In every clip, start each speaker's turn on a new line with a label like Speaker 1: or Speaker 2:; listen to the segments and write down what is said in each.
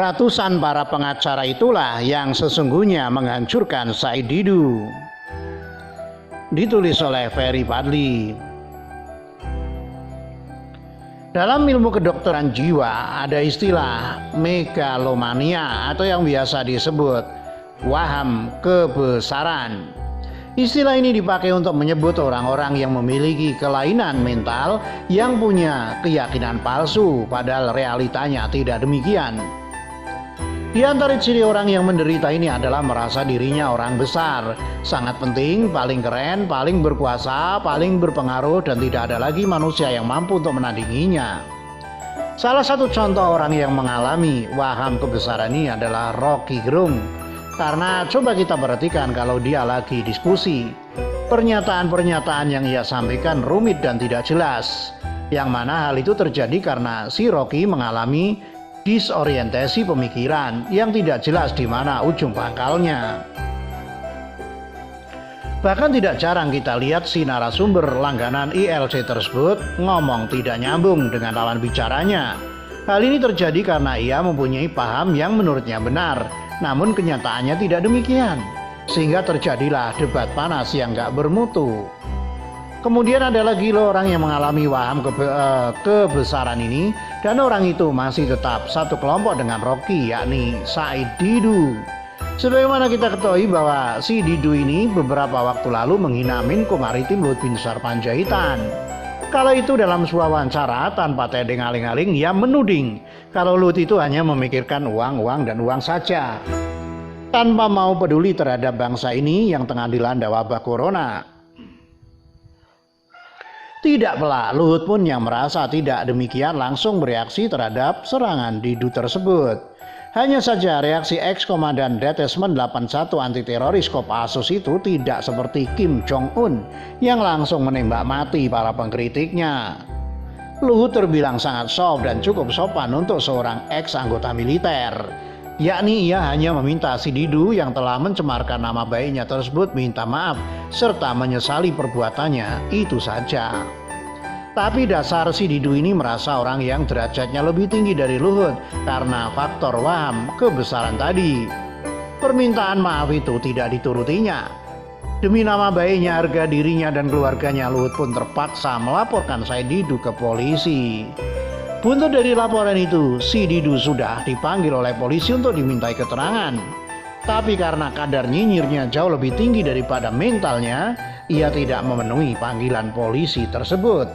Speaker 1: Ratusan para pengacara itulah yang sesungguhnya menghancurkan Said Didu. Ditulis oleh Ferry Fadli. Dalam ilmu kedokteran jiwa ada istilah megalomania atau yang biasa disebut waham kebesaran. Istilah ini dipakai untuk menyebut orang-orang yang memiliki kelainan mental yang punya keyakinan palsu padahal realitanya tidak demikian. Di antara ciri orang yang menderita ini adalah merasa dirinya orang besar, sangat penting, paling keren, paling berkuasa, paling berpengaruh, dan tidak ada lagi manusia yang mampu untuk menandinginya. Salah satu contoh orang yang mengalami waham kebesaran ini adalah Rocky Gerung. Karena coba kita perhatikan kalau dia lagi diskusi, pernyataan-pernyataan yang ia sampaikan rumit dan tidak jelas. Yang mana hal itu terjadi karena si Rocky mengalami disorientasi pemikiran yang tidak jelas di mana ujung pangkalnya. Bahkan tidak jarang kita lihat si narasumber langganan ILC tersebut ngomong tidak nyambung dengan lawan bicaranya. Hal ini terjadi karena ia mempunyai paham yang menurutnya benar, namun kenyataannya tidak demikian. Sehingga terjadilah debat panas yang gak bermutu. Kemudian ada lagi loh orang yang mengalami waham kebesaran ini, dan orang itu masih tetap satu kelompok dengan Rocky, yakni Said Didu. Sebagaimana kita ketahui bahwa si Didu ini beberapa waktu lalu menghina Menko Maritim Luhut Binsar Panjaitan. Kala itu dalam sebuah wawancara tanpa tedeng aling-aling ia menuding kalau Luhut itu hanya memikirkan uang dan uang saja, tanpa mau peduli terhadap bangsa ini yang tengah dilanda wabah corona. Tidak pula Luhut pun yang merasa tidak demikian langsung bereaksi terhadap serangan Didu tersebut. Hanya saja reaksi ex-komandan Detesmen 81 anti teroris Kopassus itu tidak seperti Kim Jong-un yang langsung menembak mati para pengkritiknya. Luhut terbilang sangat soft dan cukup sopan untuk seorang ex-anggota militer. Yakni ia hanya meminta si Didu yang telah mencemarkan nama baiknya tersebut minta maaf serta menyesali perbuatannya, itu saja. Tapi dasar si Didu ini merasa orang yang derajatnya lebih tinggi dari Luhut karena faktor waham kebesaran tadi. Permintaan maaf itu tidak diturutinya. Demi nama baiknya, harga dirinya dan keluarganya, Luhut pun terpaksa melaporkan Said Didu ke polisi. Buntut dari laporan itu, si Didu sudah dipanggil oleh polisi untuk dimintai keterangan. Tapi karena kadar nyinyirnya jauh lebih tinggi daripada mentalnya, ia tidak memenuhi panggilan polisi tersebut.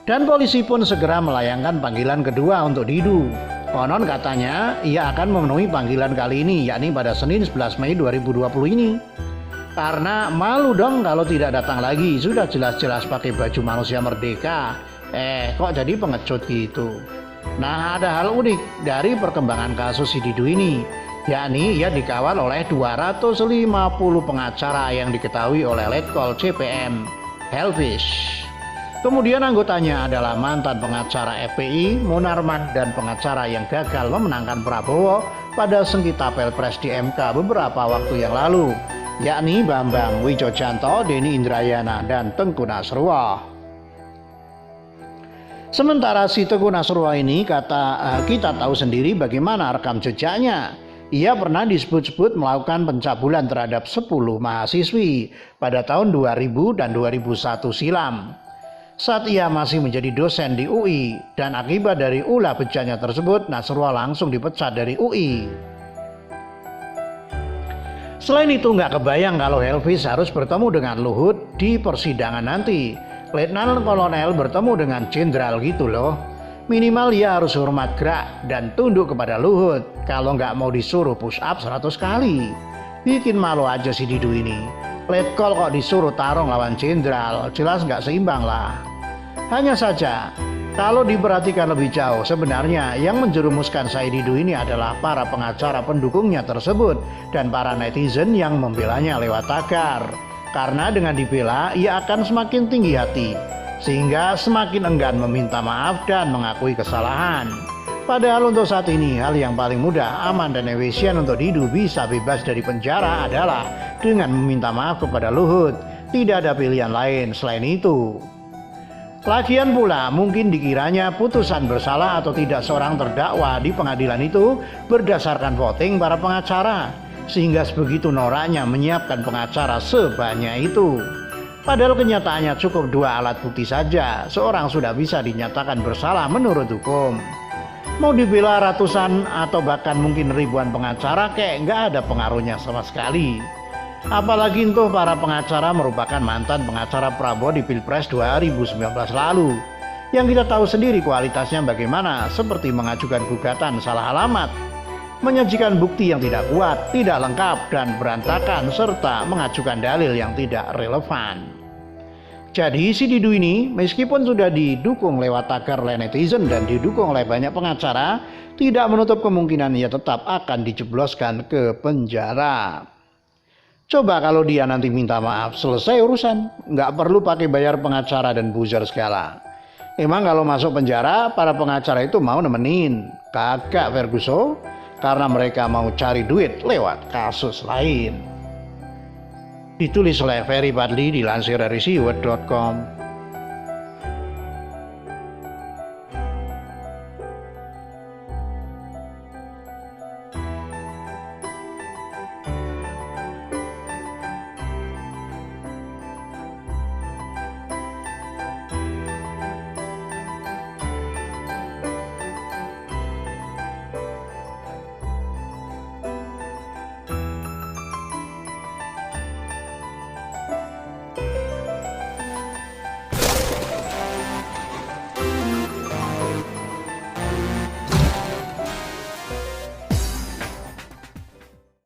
Speaker 1: Dan polisi pun segera melayangkan panggilan kedua untuk Didu. Konon katanya ia akan memenuhi panggilan kali ini, yakni pada Senin 11 Mei 2020 ini. Karena malu dong kalau tidak datang lagi, sudah jelas-jelas pakai baju manusia merdeka. Kok jadi pengecut gitu. Nah, ada hal unik dari perkembangan kasus si Didu ini, yakni ia dikawal oleh 250 pengacara yang diketahui oleh Letkol CPM Helvish. Kemudian anggotanya adalah mantan pengacara FPI Munarman dan pengacara yang gagal memenangkan Prabowo pada sengketa Pilpres di MK beberapa waktu yang lalu, yakni Bambang Wijojanto, Denny Indrayana, dan Tengku Nasrullah. Sementara si Tengku Nasrullah ini kita tahu sendiri bagaimana rekam jejaknya. Ia pernah disebut-sebut melakukan pencabulan terhadap 10 mahasiswi pada tahun 2000 dan 2001 silam. Saat ia masih menjadi dosen di UI, dan akibat dari ulah bejatnya tersebut, Nasrullah langsung dipecat dari UI. Selain itu nggak kebayang kalau Helvish harus bertemu dengan Luhut di persidangan nanti. Letnan Kolonel bertemu dengan jenderal gitu loh. Minimal ia harus hormat gerak dan tunduk kepada Luhut. Kalau nggak mau disuruh push up 100 kali. Bikin malu aja si Didu ini. Letkol kok disuruh tarung lawan jenderal, jelas nggak seimbang lah. Hanya saja, kalau diperhatikan lebih jauh, sebenarnya yang menjerumuskan Said Didu ini adalah para pengacara pendukungnya tersebut dan para netizen yang membelanya lewat tagar. Karena dengan dibela, ia akan semakin tinggi hati, sehingga semakin enggan meminta maaf dan mengakui kesalahan. Padahal untuk saat ini, hal yang paling mudah, aman, dan efisien untuk Didu bisa bebas dari penjara adalah dengan meminta maaf kepada Luhut. Tidak ada pilihan lain selain itu. Lagian pula mungkin dikiranya putusan bersalah atau tidak seorang terdakwa di pengadilan itu berdasarkan voting para pengacara, sehingga sebegitu noraknya menyiapkan pengacara sebanyak itu. Padahal kenyataannya cukup 2 alat bukti saja, seorang sudah bisa dinyatakan bersalah menurut hukum. Mau dibela ratusan atau bahkan mungkin ribuan pengacara kayak nggak ada pengaruhnya sama sekali. Apalagi untuk para pengacara merupakan mantan pengacara Prabowo di Pilpres 2019 lalu. Yang kita tahu sendiri kualitasnya bagaimana, seperti mengajukan gugatan salah alamat, menyajikan bukti yang tidak kuat, tidak lengkap dan berantakan, serta mengajukan dalil yang tidak relevan. Jadi si Didu ini meskipun sudah didukung lewat tagar oleh netizen dan didukung oleh banyak pengacara, tidak menutup kemungkinan ia tetap akan dijebloskan ke penjara. Coba kalau dia nanti minta maaf, selesai urusan, nggak perlu pakai bayar pengacara dan buzzer segala. Emang kalau masuk penjara, para pengacara itu mau nemenin? Kagak Ferguson, karena mereka mau cari duit lewat kasus lain. Ditulis oleh Ferry Padli, dilansir dari siwet.com.